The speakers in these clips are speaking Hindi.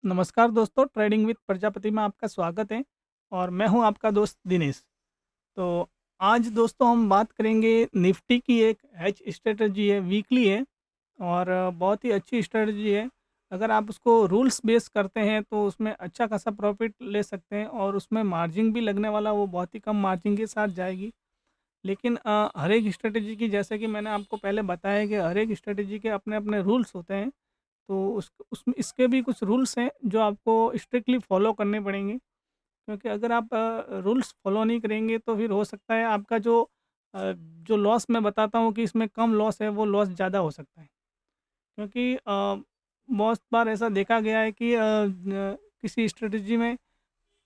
नमस्कार दोस्तों, ट्रेडिंग विद प्रजापति में आपका स्वागत है और मैं हूं आपका दोस्त दिनेश। तो आज दोस्तों हम बात करेंगे निफ्टी की। एक हेज स्ट्रेटजी है, वीकली है और बहुत ही अच्छी स्ट्रेटजी है। अगर आप उसको रूल्स बेस करते हैं तो उसमें अच्छा खासा प्रॉफिट ले सकते हैं और उसमें मार्जिन भी लगने वाला वो बहुत ही कम मार्जिन के साथ जाएगी। लेकिन हर एक स्ट्रेटजी की, जैसे कि मैंने आपको पहले बताया कि हर एक स्ट्रेटजी के अपने अपने रूल्स होते हैं। तो उसमें इसके भी कुछ रूल्स हैं जो आपको स्ट्रिक्टली फॉलो करने पड़ेंगे, क्योंकि अगर आप रूल्स फॉलो नहीं करेंगे तो फिर हो सकता है आपका जो लॉस मैं बताता हूँ कि इसमें कम लॉस है, वो लॉस ज़्यादा हो सकता है। क्योंकि बहुत बार ऐसा देखा गया है कि किसी स्ट्रेटजी में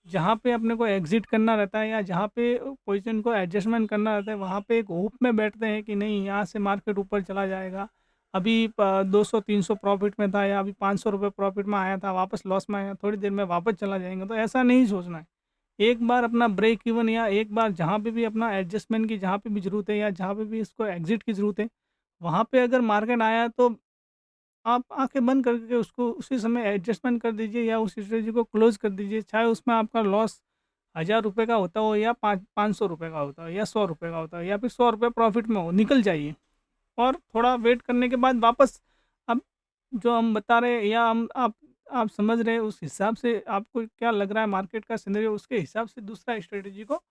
जहाँ पे अपने को एग्ज़िट करना रहता है या जहाँ पे पोज़ीशन को एडजस्टमेंट करना रहता है, वहाँ पे एक होप में बैठते हैं कि नहीं, यहाँ से मार्केट ऊपर चला जाएगा। अभी 200-300 प्रॉफ़िट में था या अभी ₹500 प्रॉफ़िट में आया था, वापस लॉस में आया, थोड़ी देर में वापस चला जाएगा। तो ऐसा नहीं सोचना है। एक बार अपना ब्रेक इवन या एक बार जहाँ पे भी अपना एडजस्टमेंट की जहाँ पे भी ज़रूरत है या जहाँ पे भी इसको एग्ज़िट की ज़रूरत है, वहाँ पे अगर मार्केट आया तो आप आँखें बंद करके उसको उसी समय एडजस्टमेंट कर दीजिए या उस स्ट्रेटजी को क्लोज़ कर दीजिए। चाहे उसमें आपका लॉस ₹1000 का होता हो या पाँच ₹500 का होता हो या ₹100 का होता हो या फिर ₹100 प्रॉफ़िट में हो, निकल जाइए और थोड़ा वेट करने के बाद वापस अब जो हम बता रहे हैं या हम आप समझ रहे हैं, उस हिसाब से आपको क्या लग रहा है मार्केट का सिनेरियो, उसके हिसाब से दूसरा स्ट्रेटजी को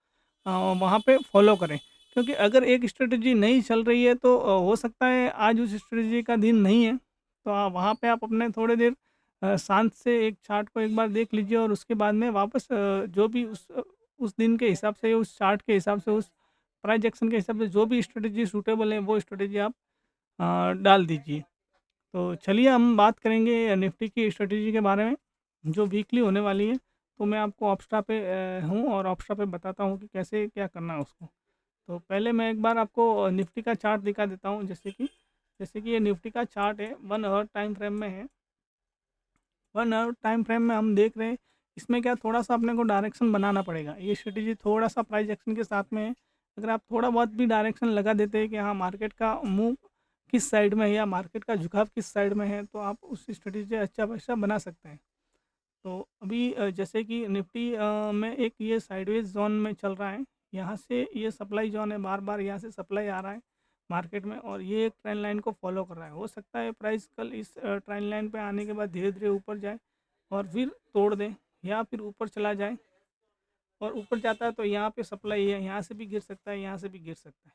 वहाँ पे फॉलो करें। क्योंकि अगर एक स्ट्रेटजी नहीं चल रही है तो हो सकता है आज उस स्ट्रेटजी का दिन नहीं है। तो वहाँ पे आप अपने थोड़ी देर शांत से एक चार्ट को एक बार देख लीजिए और उसके बाद में वापस जो भी उस दिन के हिसाब से, उस चार्ट के हिसाब से, उस प्राइस एक्शन के हिसाब से जो भी स्ट्रेटजी सूटेबल है वो स्ट्रेटजी आप डाल दीजिए। तो चलिए हम बात करेंगे निफ्टी की स्ट्रेटजी के बारे में, जो वीकली होने वाली है। तो मैं आपको ऑप्स्टा पे हूँ और ऑप्स्टा पे बताता हूँ कि कैसे क्या करना है उसको। तो पहले मैं एक बार आपको निफ्टी का चार्ट दिखा देता हूँ, जैसे कि ये निफ्टी का चार्ट है, 1 आवर टाइम फ्रेम में है। 1 आवर टाइम फ्रेम में हम देख रहे हैं, इसमें क्या थोड़ा-सा अपने को डायरेक्शन बनाना पड़ेगा। ये स्ट्रेटजी थोड़ा-सा प्राइस एक्शन के साथ में है। अगर आप थोड़ा बहुत भी डायरेक्शन लगा देते हैं कि हाँ, मार्केट का मूव किस साइड में है या मार्केट का झुकाव किस साइड में है, तो आप उस स्ट्रेटजी से अच्छा पैसा बना सकते हैं। तो अभी जैसे कि निफ्टी में एक ये साइडवेज ज़ोन में चल रहा है। यहाँ से ये सप्लाई ज़ोन है, बार-बार यहाँ से सप्लाई आ रहा है मार्केट में और ये एक ट्रेंड लाइन को फॉलो कर रहा है। हो सकता है प्राइस कल इस ट्रेंड लाइन पे आने के बाद धीरे-धीरे ऊपर जाए और फिर तोड़ दें या फिर ऊपर चला जाए, और ऊपर जाता है तो यहाँ पे सप्लाई है, यहाँ से भी गिर सकता है, यहाँ से भी गिर सकता है।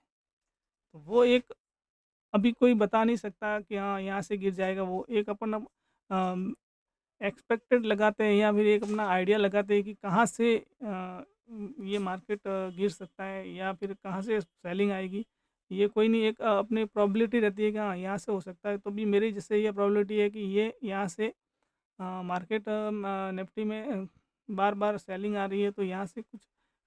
तो वो एक अभी कोई बता नहीं सकता कि हाँ, यहाँ से गिर जाएगा। वो एक अपन अम, एक्सपेक्टेड लगाते हैं या फिर एक अपना आइडिया लगाते हैं कि कहाँ से ये मार्केट गिर सकता है या फिर कहाँ से सेलिंग आएगी। ये कोई नहीं, एक अपनी प्रोबेबिलिटी रहती है कि हाँ, यहाँ से हो सकता है। तो भी मेरी जैसे ये प्रोबेबिलिटी है कि ये यहाँ से मार्केट निफ्टी में बार-बार सेलिंग आ रही है, तो यहाँ से कुछ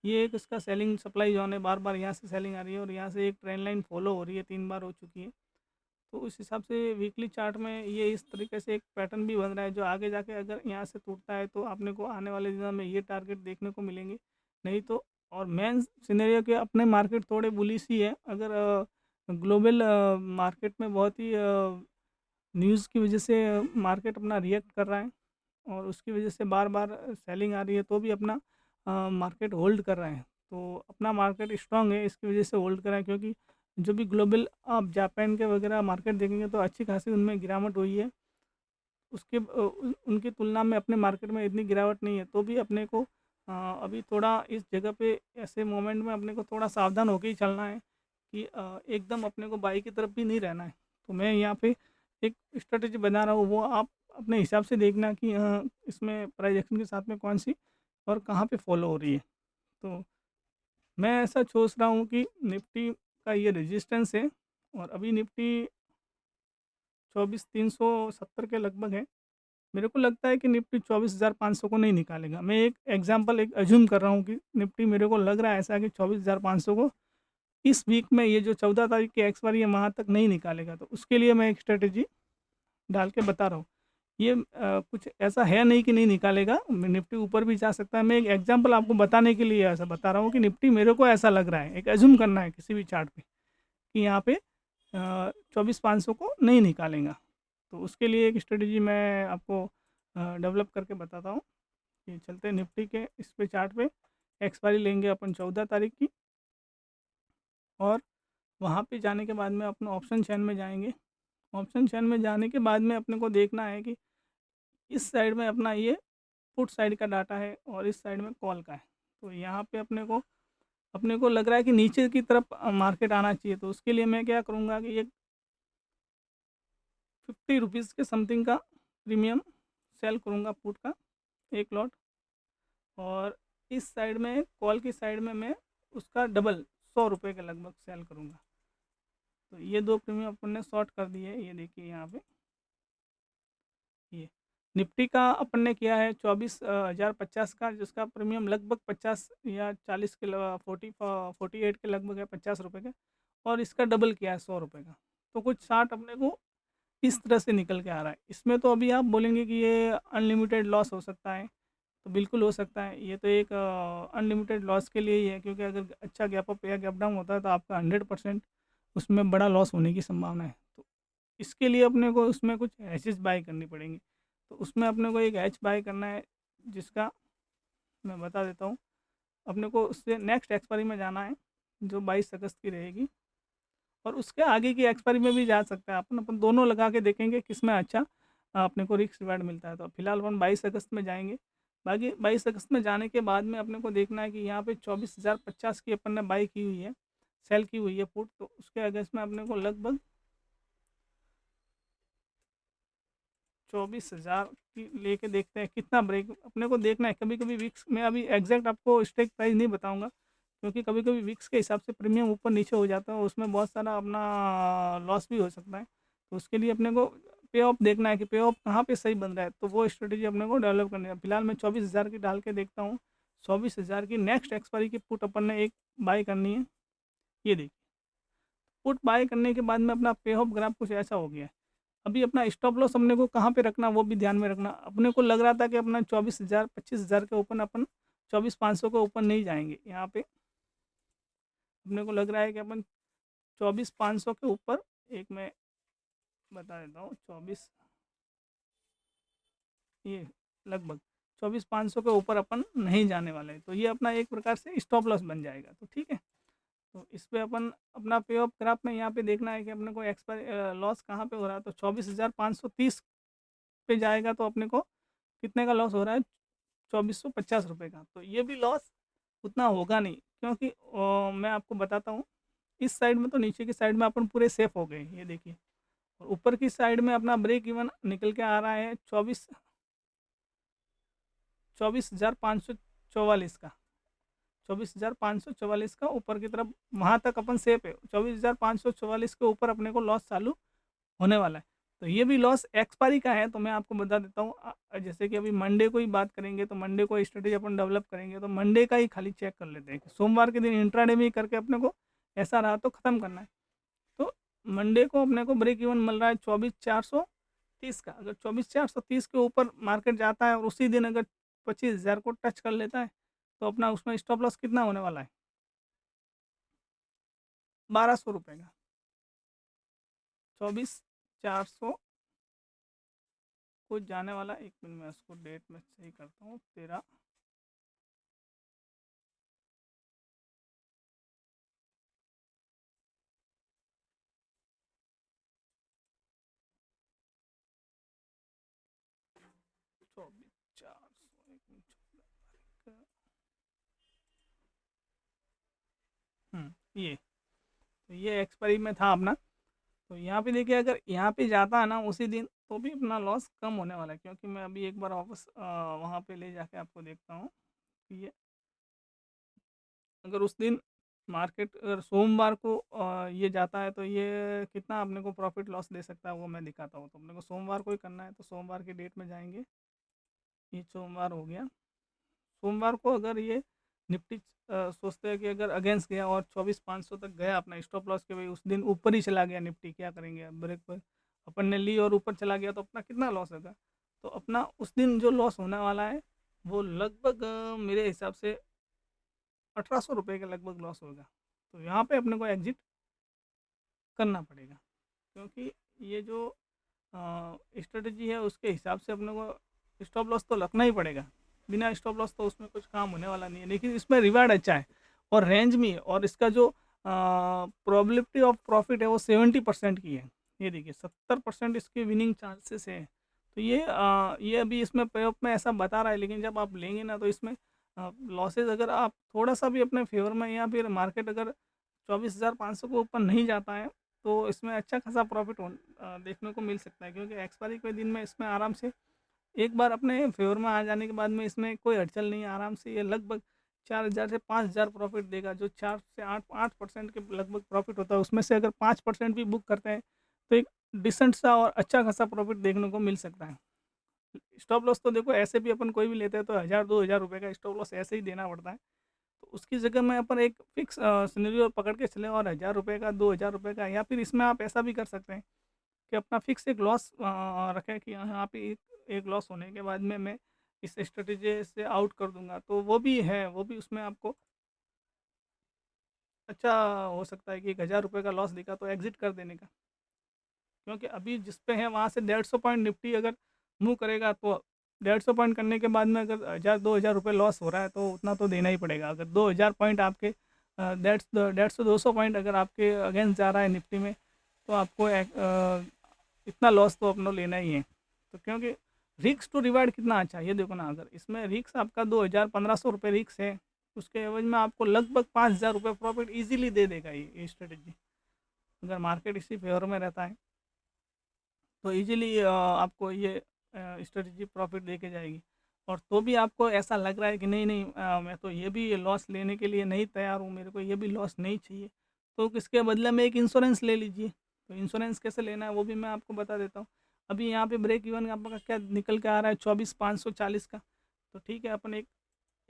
ये एक इसका सेलिंग सप्लाई ज़ोन है, बार-बार यहाँ से सेलिंग आ रही है और यहाँ से एक ट्रेंड लाइन फॉलो हो रही है, 3 बार हो चुकी है। तो उस हिसाब से वीकली चार्ट में ये इस तरीके से एक पैटर्न भी बन रहा है, जो आगे जाके अगर यहाँ से टूटता है तो आपने को आने वाले दिनों में ये टारगेट देखने को मिलेंगे। नहीं तो और मेन सिनेरियो के अपने मार्केट थोड़े बुलिश ही है। अगर ग्लोबल मार्केट में बहुत ही न्यूज़ की वजह से मार्केट अपना रिएक्ट कर रहा है और उसकी वजह से बार-बार सेलिंग आ रही है, तो भी अपना मार्केट होल्ड कर रहे हैं। तो अपना मार्केट स्ट्रॉन्ग है, इसकी वजह से होल्ड कर रहा है, क्योंकि जो भी ग्लोबल आप जापान के वगैरह मार्केट देखेंगे तो अच्छी खासी उनमें गिरावट हुई है। उनकी तुलना में अपने मार्केट में इतनी गिरावट नहीं है, तो भी अपने को अभी थोड़ा इस जगह पे ऐसे मोमेंट में अपने को थोड़ा सावधान होके ही चलना है कि एकदम अपने को बाई की तरफ भी नहीं रहना है। तो मैं यहाँ पे एक स्ट्रेटजी बना रहा हूँ, वो आप अपने हिसाब से देखना कि इसमें प्राइस एक्शन के साथ में कौन-सी और कहाँ पे फॉलो हो रही है। तो मैं ऐसा सोच रहा हूँ कि निफ्टी का ये रेजिस्टेंस है और अभी निफ्टी 24,370 के लगभग है। मेरे को लगता है कि निफ्टी 24,500 को नहीं निकालेगा। मैं एक एग्जांपल एक अज़्यूम कर रहा हूँ कि निफ्टी, मेरे को लग रहा है ऐसा कि 24,500 को इस वीक में, ये जो 14 तारीख की एक्सपायरी है, वहाँ तक नहीं निकालेगा। तो उसके लिए मैं एक स्ट्रैटेजी डाल के बता रहा हूँ। ये कुछ ऐसा है नहीं कि नहीं निकालेगा, निफ्टी ऊपर भी जा सकता है। मैं एक एग्जांपल आपको बताने के लिए ऐसा बता रहा हूँ कि निफ्टी मेरे को ऐसा लग रहा है, एक अज़्यूम करना है किसी भी चार्ट पे कि यहाँ पे 24,500 को नहीं निकालेगा। तो उसके लिए एक स्ट्रेटजी मैं आपको डेवलप करके बताता हूँ। ये चलते हैं निफ्टी के इस पे चार्ट पे। एक्सपायरी लेंगे अपन 14 तारीख की, और वहाँ पे जाने के बाद में अपने ऑप्शन चेन में जाएंगे। ऑप्शन चेन में जाने के बाद में अपने को देखना है कि इस साइड में अपना ये पुट साइड का डाटा है और इस साइड में कॉल का है। तो यहाँ पे अपने को लग रहा है कि नीचे की तरफ मार्केट आना चाहिए। तो उसके लिए मैं क्या करूँगा कि ये 50 रुपीज़ के समथिंग का प्रीमियम सेल करूँगा पुट का एक लॉट, और इस साइड में कॉल की साइड में मैं उसका डबल 100 रुपये के लगभग सेल करूँगा। तो ये दो प्रीमियम अपन ने शॉर्ट कर दिए। ये देखिए यहाँ पे ये निफ्टी का अपन ने किया है 24,050 का, जिसका प्रीमियम लगभग 50 या 40 के 48 के लगभग है, 50 रुपये का। और इसका डबल किया है 100 रुपये का। तो कुछ 60 अपने को इस तरह से निकल के आ रहा है। इसमें तो अभी आप बोलेंगे कि ये अनलिमिटेड लॉस हो सकता है, तो बिल्कुल हो सकता है। ये तो एक अनलिमिटेड लॉस के लिए ही है, क्योंकि अगर अच्छा गैप अप या गैप डाउन होता है तो आपका 100% उसमें बड़ा लॉस होने की संभावना है। तो इसके लिए अपने को उसमें कुछ हैचेस बाय करनी पड़ेंगी। तो उसमें अपने को एक हैच बाय करना है, जिसका मैं बता देता हूँ। अपने को उससे नेक्स्ट एक्सपायरी में जाना है, जो 22 अगस्त की रहेगी, और उसके आगे की एक्सपायरी में भी जा सकता है। अपन अपन दोनों लगा के देखेंगे किस में अच्छा अपने को रिस्क रिवार्ड मिलता है। तो फिलहाल अपन 22 अगस्त में जाएंगे। बाकी 22 अगस्त में जाने के बाद में अपने को देखना है कि यहाँ पे 24,050 की अपन ने बाई की हुई है, सेल की हुई है पुट। तो उसके अगस्त में अपने को लगभग 24,000 की लेके देखते हैं कितना ब्रेक अपने को देखना है। कभी कभी विक्स में, अभी एग्जैक्ट आपको स्टेक प्राइस नहीं बताऊंगा, क्योंकि कभी कभी विक्स के हिसाब से प्रीमियम ऊपर नीचे हो जाता है, उसमें बहुत सारा अपना लॉस भी हो सकता है। तो उसके लिए अपने को पे ऑफ देखना है कि पे ऑफ कहाँ पे सही बन रहा है, तो वो स्ट्रेटेजी अपने को डेवलप करनी है। फिलहाल मैं 24,000 की डाल के देखता हूँ। 24,000 की नेक्स्ट एक्सपायरी की पुट अपन ने एक बाय करनी है। ये देखिए, पुट बाय करने के बाद में अपना पे ऑफ ग्राफ कुछ ऐसा हो गया है। अभी अपना स्टॉप लॉस अपने को कहाँ पे रखना, वो भी ध्यान में रखना। अपने को लग रहा था कि अपना 24,000 25,000 के ऊपर अपन 24,500 के ऊपर नहीं जाएंगे। यहाँ पे अपने को लग रहा है कि अपन 24,500 के ऊपर, एक मैं बता देता हूँ, 24 ये लगभग 24,500 के ऊपर अपन नहीं जाने वाले हैं। तो ये अपना एक प्रकार से स्टॉप लॉस बन जाएगा। तो ठीक है, तो इस पे अपन अपना पे ऑफ ग्राफ में यहाँ पे देखना है कि अपने को एक्सपायर लॉस कहाँ पे हो रहा है। तो 24,530 पे जाएगा तो अपने को कितने का लॉस हो रहा है, 2450 रुपये का। तो ये भी लॉस उतना होगा नहीं, क्योंकि मैं आपको बताता हूँ। इस साइड में तो नीचे की साइड में अपन पूरे सेफ हो गए, ये देखिए। और ऊपर की साइड में अपना ब्रेक इवन निकल के आ रहा है 24,544 का। 24,544 का ऊपर की तरफ, वहाँ तक अपन सेफ है। 24,544 के ऊपर अपने को लॉस चालू होने वाला है। तो ये भी लॉस एक्सपायरी का है। तो मैं आपको बता देता हूँ, जैसे कि अभी मंडे को ही बात करेंगे, तो मंडे को स्ट्रेटेजी अपन डेवलप करेंगे। तो मंडे का ही खाली चेक कर लेते हैं कि सोमवार के दिन इंट्राडे में ही करके अपने को ऐसा रहा तो ख़त्म करना है। तो मंडे को अपने को ब्रेक इवन मिल रहा है 24,430 का। अगर 24,430 के ऊपर मार्केट जाता है और उसी दिन अगर 25,000 को टच कर लेता है, तो अपना उसमें स्टॉप लॉस कितना होने वाला है, 1,200 रुपये का। 24,400 को जाने वाला, एक मिनट में उसको डेट में सही करता हूँ, 13 24,400 एक मिनट, 14 ये, तो ये एक्सपायरी में था अपना। तो यहाँ पे देखिए, अगर यहाँ पे जाता है ना उसी दिन, तो भी अपना लॉस कम होने वाला है। क्योंकि मैं अभी एक बार वापस वहाँ पे ले जाके आपको देखता हूँ कि ये, अगर उस दिन मार्केट अगर सोमवार को ये जाता है, तो ये कितना अपने को प्रॉफिट लॉस दे सकता है वो मैं दिखाता हूँ। तो अपने को सोमवार को ही करना है। तो सोमवार की डेट में जाएंगे, ये सोमवार हो गया। सोमवार को अगर ये निफ्टी सोचते हैं कि अगर अगेंस्ट गया और 24,500 तक गया अपना स्टॉप लॉस के, भाई उस दिन ऊपर ही चला गया निफ्टी, क्या करेंगे। अब ब्रेक पर अपन ने ली और ऊपर चला गया, तो अपना कितना लॉस होगा। तो अपना उस दिन जो लॉस होने वाला है, वो लगभग मेरे हिसाब से 1,800 रुपये के लगभग लॉस होगा। तो यहाँ पे अपने को एग्जिट करना पड़ेगा, क्योंकि ये जो स्ट्रेटजी है उसके हिसाब से अपने को स्टॉप लॉस तो लगना ही पड़ेगा, बिना स्टॉप लॉस तो उसमें कुछ काम होने वाला नहीं है। लेकिन इसमें रिवार्ड अच्छा है और रेंज में, और इसका जो प्रोबेबिलिटी ऑफ प्रॉफिट है वो 70% की है। ये देखिए 70% इसके विनिंग चांसेस है। तो ये अभी इसमें पे ऑफ में ऐसा बता रहा है, लेकिन जब आप लेंगे ना तो इसमें लॉसेज अगर आप थोड़ा सा भी अपने फेवर में, या फिर मार्केट अगर 24,500 के ऊपर नहीं जाता है, तो इसमें अच्छा खासा प्रॉफिट देखने को मिल सकता है। क्योंकि एक्सपायरी के दिन में इसमें आराम से एक बार अपने फेवर में आ जाने के बाद में इसमें कोई अड़चन नहीं है, आराम से ये लगभग 4,000 से 5,000 प्रॉफिट देगा। जो 4 से 8% के लगभग प्रॉफिट होता है, उसमें से अगर 5% भी बुक करते हैं तो एक डिसेंट सा और अच्छा खासा प्रॉफिट देखने को मिल सकता है। स्टॉप लॉस तो देखो ऐसे भी अपन कोई भी लेते हैं तो 1,000 2,000 रुपये का स्टॉप लॉस ऐसे ही देना पड़ता है। तो उसकी जगह में अपन एक फिक्स सिनेरियो पकड़ के चले, और 1,000 रुपये का, 2,000 रुपये का, या फिर इसमें आप ऐसा भी कर सकते हैं कि अपना फिक्स एक लॉस रखें कि यहाँ पे एक लॉस होने के बाद में मैं इस स्ट्रेटेजी से आउट कर दूंगा। तो वो भी है, वो भी उसमें आपको अच्छा हो सकता है कि 1,000 रुपये का लॉस दिखा तो एग्जिट कर देने का। क्योंकि अभी जिस पे है वहाँ से 150 पॉइंट निफ्टी अगर मूव करेगा, तो 150 पॉइंट करने के बाद में अगर 1,000 2,000 रुपये लॉस हो रहा है तो उतना तो देना ही पड़ेगा। अगर 2,000 पॉइंट आपके 150 200 पॉइंट अगर आपके अगेंस्ट जा रहा है निफ्टी में, तो आपको इतना लॉस तो अपना लेना ही है। तो क्योंकि रिक्स टू रिवार्ड कितना अच्छा है ये देखो ना, अगर इसमें रिक्स आपका 2,000 1,500 रुपये रिक्स है, उसके एवज में आपको लगभग 5,000 रुपये प्रॉफिट इजीली दे देगा ये स्ट्रेटेजी। अगर मार्केट इसी फेवर में रहता है तो इजीली आपको ये स्ट्रेटेजी प्रॉफिट दे के जाएगी। और तो भी आपको ऐसा लग रहा है कि नहीं नहीं, मैं तो ये भी लॉस लेने के लिए नहीं तैयार हूँ, मेरे को ये भी लॉस नहीं चाहिए, तो इसके बदले में एक इंश्योरेंस ले लीजिए। तो इंश्योरेंस कैसे लेना है वो भी मैं आपको बता देता हूँ। अभी यहाँ पे ब्रेक इवन आपका क्या निकल के आ रहा है, 24,540 का। तो ठीक है, अपन एक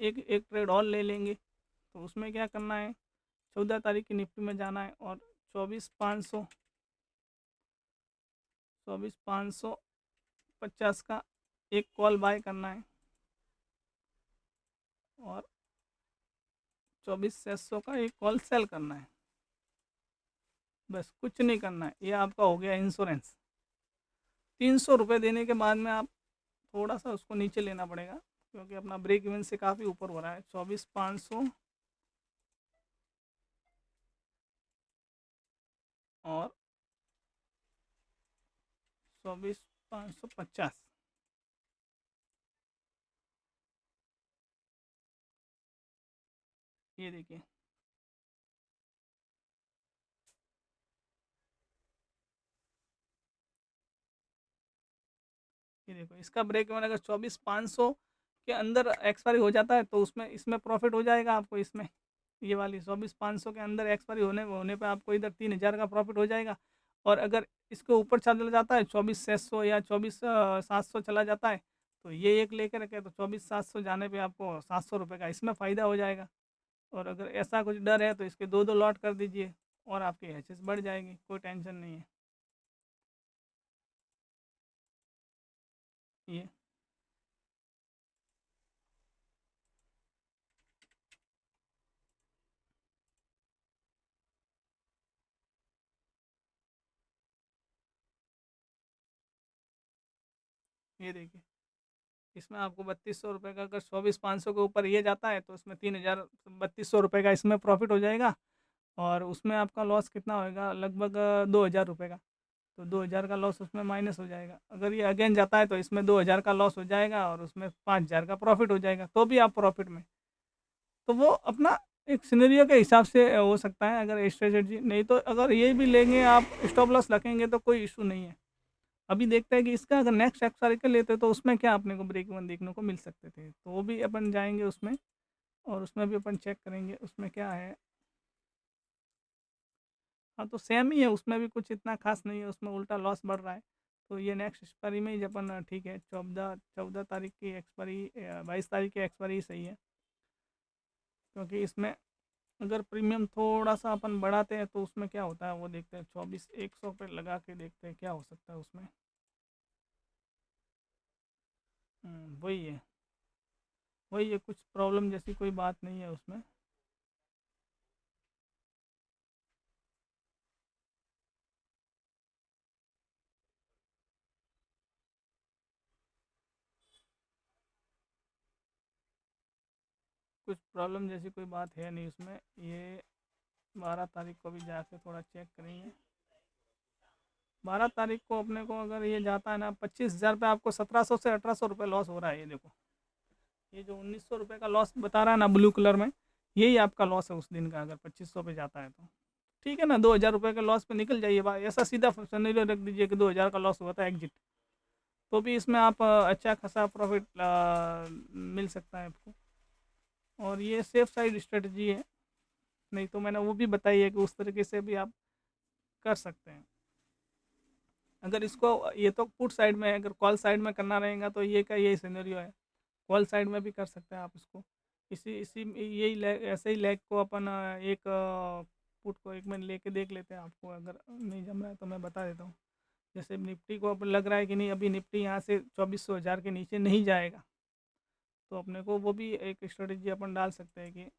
एक एक ट्रेड और ले लेंगे। तो उसमें क्या करना है, 14 तारीख की निफ्टी में जाना है और 24,550 का एक कॉल बाय करना है, और 24,600 का एक कॉल सेल करना है। बस कुछ नहीं करना है, ये आपका हो गया इंश्योरेंस। 300 रुपये देने के बाद में आप थोड़ा सा उसको नीचे लेना पड़ेगा, क्योंकि अपना ब्रेक इवन से काफ़ी ऊपर हो रहा है। 24,500 और 24,550, ये देखिए। ये देखो इसका ब्रेक इवन अगर 24,500 के अंदर एक्सपायरी हो जाता है तो उसमें इसमें प्रॉफिट हो जाएगा आपको। इसमें ये वाली 24,500 के अंदर एक्सपायरी होने होने पे आपको इधर 3,000 का प्रॉफिट हो जाएगा। और अगर इसके ऊपर चला जाता है 24,600 या 24,700 चला जाता है, तो ये एक लेके रखे तो 24,700 जाने पे आपको 700 रुपये का इसमें फ़ायदा हो जाएगा। और अगर ऐसा कुछ डर है तो इसके दो दो लॉट कर दीजिए और आपकी एचएस बढ़ जाएगी, कोई टेंशन नहीं है। ये ये देखिए, इसमें आपको 3,200 रुपये का अगर 24,500 के ऊपर ये जाता है तो इसमें 3,000 3,200 रुपये का इसमें प्रॉफिट हो जाएगा। और उसमें आपका लॉस कितना होएगा, लगभग 2,000 रुपये का। तो 2,000 का लॉस उसमें माइनस हो जाएगा। अगर ये अगेन जाता है तो इसमें 2,000 का लॉस हो जाएगा और उसमें 5,000 का प्रॉफिट हो जाएगा, तो भी आप प्रॉफिट में। तो वो अपना एक सिनेरियो के हिसाब से हो सकता है। अगर स्ट्रेटजी नहीं तो अगर ये भी लेंगे आप, स्टॉप लॉस रखेंगे तो कोई इशू नहीं है। अभी देखते हैं कि इसका अगर नेक्स्ट एक्सपायरी लेते तो उसमें क्या अपने को ब्रेक इवन देखने को मिल सकते थे, तो वो भी अपन जाएंगे उसमें और उसमें भी अपन चेक करेंगे उसमें क्या है। हाँ, तो सेम ही है, उसमें भी कुछ इतना खास नहीं है, उसमें उल्टा लॉस बढ़ रहा है। तो ये नेक्स्ट एक्सपायरी में ही अपन ठीक है, 14 तारीख की एक्सपायरी, 22 तारीख की एक्सपायरी सही है। क्योंकि इसमें अगर प्रीमियम थोड़ा सा अपन बढ़ाते हैं तो उसमें क्या होता है वो देखते हैं। 24,100 पे लगा के देखते हैं क्या हो सकता है उसमें। वही है, वही है, कुछ प्रॉब्लम जैसी कोई बात नहीं है उसमें। कुछ प्रॉब्लम जैसी कोई बात है नहीं उसमें। ये 12 तारीख को भी जाके थोड़ा चेक करेंगे। 12 तारीख को अपने को अगर ये जाता है ना 25,000 पे, आपको 1700 से 1800 रुपये लॉस हो रहा है। ये देखो, ये जो 1900 रुपये का लॉस बता रहा है ना ब्लू कलर में, यही आपका लॉस है उस दिन का, अगर 2500 पे जाता है तो। ठीक है ना, 2000 रुपये के लॉस पे निकल जाइए। ऐसा सीधा सिनेरियो रख दीजिए कि 2000 का लॉस हुआ था एग्जिट, तो भी इसमें आप अच्छा खासा प्रॉफिट मिल सकता है आपको। और ये सेफ साइड स्ट्रेटजी है, नहीं तो मैंने वो भी बताई है कि उस तरीके से भी आप कर सकते हैं। अगर इसको, ये तो पुट साइड में है, अगर कॉल साइड में करना रहेगा तो ये का यही सिनेरियो है। कॉल साइड में भी कर सकते हैं आप इसको। इसी इसी यही ऐसे ही लेग को अपन एक पुट को एक मिनट लेके देख लेते हैं। आपको अगर नहीं जम रहा है तो मैं बता देता हूँ। जैसे निफ्टी को अब लग रहा है कि नहीं, अभी निफ्टी यहाँ से 2400 के नीचे नहीं जाएगा, तो अपने को वो भी एक स्ट्रेटेजी अपन डाल सकते हैं कि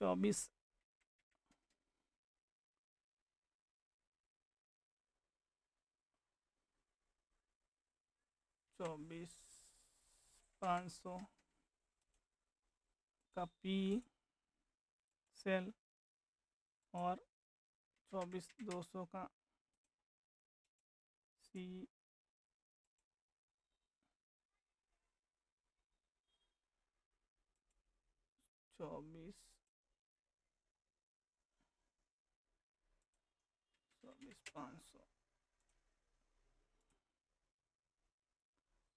24 24,500 का पी सेल और 24,200 का सी 24,500।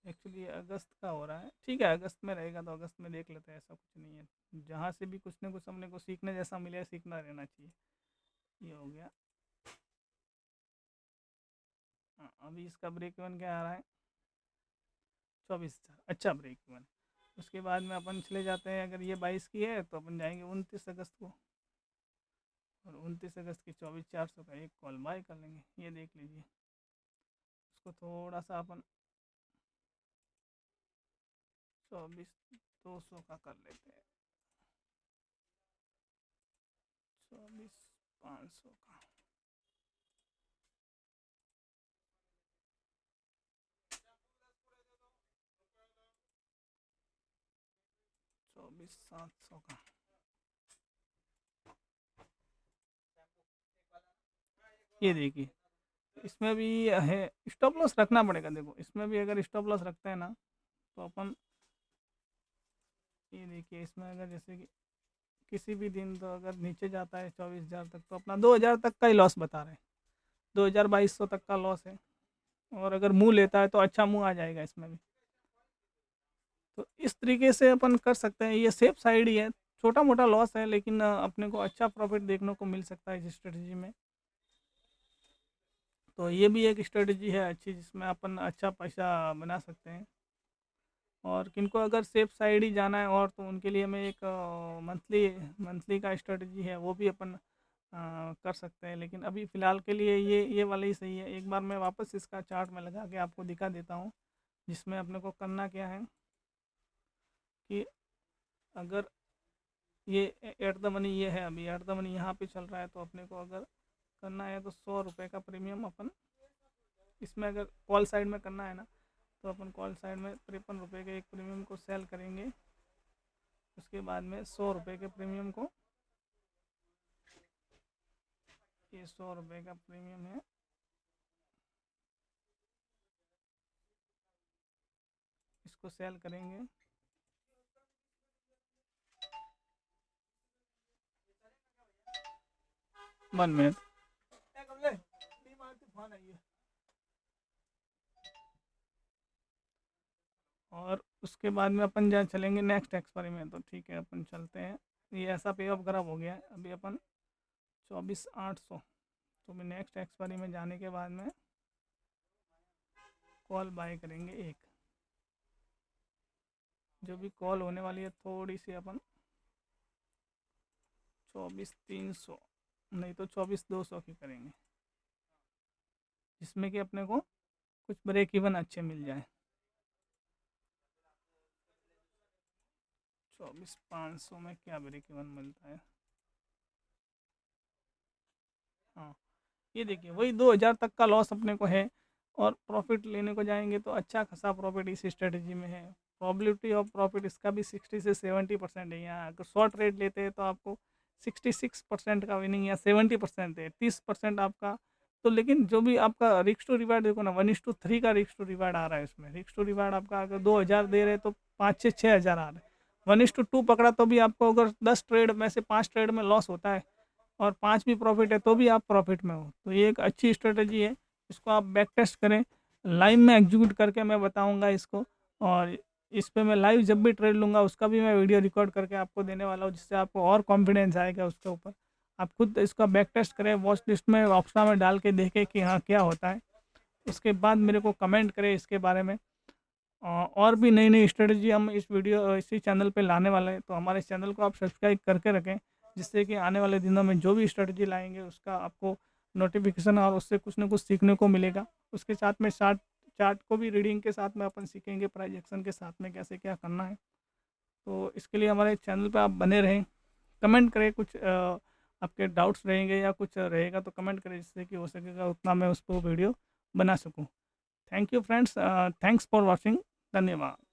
एक्चुअली ये अगस्त का हो रहा है। ठीक है, अगस्त में रहेगा तो अगस्त में देख लेते हैं, ऐसा कुछ नहीं है। जहाँ से भी कुछ ना कुछ हमने को सीखने जैसा मिले, सीखना रहना चाहिए। ये हो गया। हाँ, अभी इसका ब्रेक इवन क्या आ रहा है? 24,000। अच्छा ब्रेक इवन। उसके बाद में अपन चले जाते हैं, अगर ये 22 की है तो अपन जाएंगे 29 अगस्त को, और 29 अगस्त की 24,400 का एक कॉल बाय कर लेंगे। ये देख लीजिए, उसको थोड़ा सा अपन 24,200 का कर लेते हैं, 24,500 का। 24,700 का। ये देखिए, इसमें भी है, स्टॉप लॉस रखना पड़ेगा। देखो इसमें भी अगर स्टॉप लॉस रखते हैं ना, तो अपन, ये देखिए इसमें अगर जैसे कि किसी भी दिन तो अगर नीचे जाता है 24,000 तक, तो अपना 2,000 तक का ही लॉस बता रहे हैं। 2,200 तक का लॉस है। और अगर मुंह लेता है तो अच्छा मुंह आ जाएगा इसमें भी। तो इस तरीके से अपन कर सकते हैं। ये सेफ साइड ही है, छोटा मोटा लॉस है, लेकिन अपने को अच्छा प्रॉफिट देखने को मिल सकता है इस स्ट्रेटजी में। तो ये भी एक स्ट्रेटजी है अच्छी, जिसमें अपन अच्छा पैसा बना सकते हैं। और किनको अगर सेफ साइड ही जाना है, और तो उनके लिए मैं एक मंथली मंथली का स्ट्रेटजी है, वो भी अपन कर सकते हैं। लेकिन अभी फ़िलहाल के लिए ये वाला ही सही है। एक बार मैं वापस इसका चार्ट में लगा के आपको दिखा देता हूँ, जिसमें अपने को करना क्या है कि अगर ये एट द मनी, ये है अभी एट द मनी यहाँ पे चल रहा है, तो अपने को अगर करना है तो 100 रुपये का प्रीमियम अपन इसमें, अगर कॉल साइड में करना है ना, तो अपन कॉल साइड में 53 रुपये के एक प्रीमियम को सेल करेंगे। उसके बाद में 100 रुपये के प्रीमियम को, ये 100 रुपये का प्रीमियम है, इसको सेल करेंगे। 1 मिनट। और उसके बाद में अपन जहाँ चलेंगे नेक्स्ट एक्सपायरी में, तो ठीक है अपन चलते हैं। ये ऐसा पे ऑफ खराब हो गया है। अभी अपन 24,800, तो मैं नेक्स्ट एक्सपायरी में जाने के बाद में कॉल बाय करेंगे एक। जो भी कॉल होने वाली है थोड़ी सी अपन 24,300 नहीं तो 24,200 की करेंगे, जिसमें कि अपने को कुछ ब्रेक इवन अच्छे मिल जाए। 24,500 में क्या ब्रेक इवन मिलता है? हाँ, ये देखिए वही 2,000 तक का लॉस अपने को है, और प्रॉफिट लेने को जाएंगे तो अच्छा खासा प्रॉफिट इस स्ट्रेटजी में है। प्रोबेबिलिटी ऑफ प्रॉफिट इसका भी 60 से 70% है। यहाँ अगर शॉर्ट रेट लेते हैं तो आपको 66% का विनिंग या 70% है, 30% आपका। तो लेकिन जो भी आपका रिस्क टू रिवार्ड देखो ना, 1:3 का रिस्क टू रिवार्ड आ रहा है इसमें। रिस्क टू रिवार्ड आपका अगर 2000 दे रहे तो 5 से 6000 आ रहे हैं। 1:2 पकड़ा तो भी आपको अगर 10 ट्रेड में से 5 ट्रेड में लॉस होता है और 5 भी प्रॉफिट है तो भी आप प्रॉफिट में हो। तो ये एक अच्छी स्ट्रेटजी है, इसको आप बैक टेस्ट करें। लाइव में एग्जीक्यूट करके मैं बताऊंगा इसको, और इस पे मैं लाइव जब भी ट्रेड लूँगा उसका भी मैं वीडियो रिकॉर्ड करके आपको देने वाला हूँ, जिससे आपको और कॉन्फिडेंस आएगा उसके ऊपर। आप खुद इसका बैक टेस्ट करें, वॉच लिस्ट में ऑप्शन में डाल के देखें कि हाँ क्या होता है। उसके बाद मेरे को कमेंट करें इसके बारे में। और भी नई नई स्ट्रेटजी हम इसी चैनल पे लाने वाले हैं, तो हमारे चैनल को आप सब्सक्राइब करके रखें, जिससे कि आने वाले दिनों में जो भी स्ट्रेटजी लाएंगे उसका आपको नोटिफिकेशन और उससे कुछ ना कुछ सीखने को मिलेगा। उसके साथ में चार्ट चार्ट को भी रीडिंग के साथ में अपन सीखेंगे, प्राइस एक्शन के साथ में कैसे क्या करना है। तो इसके लिए हमारे चैनल पे आप बने रहें। कमेंट करें, कुछ आपके डाउट्स रहेंगे या कुछ रहेगा तो कमेंट करें, जिससे कि हो सकेगा उतना मैं उस पर वीडियो बना सकूँ। Thank you friends, thanks for watching. धन्यवाद।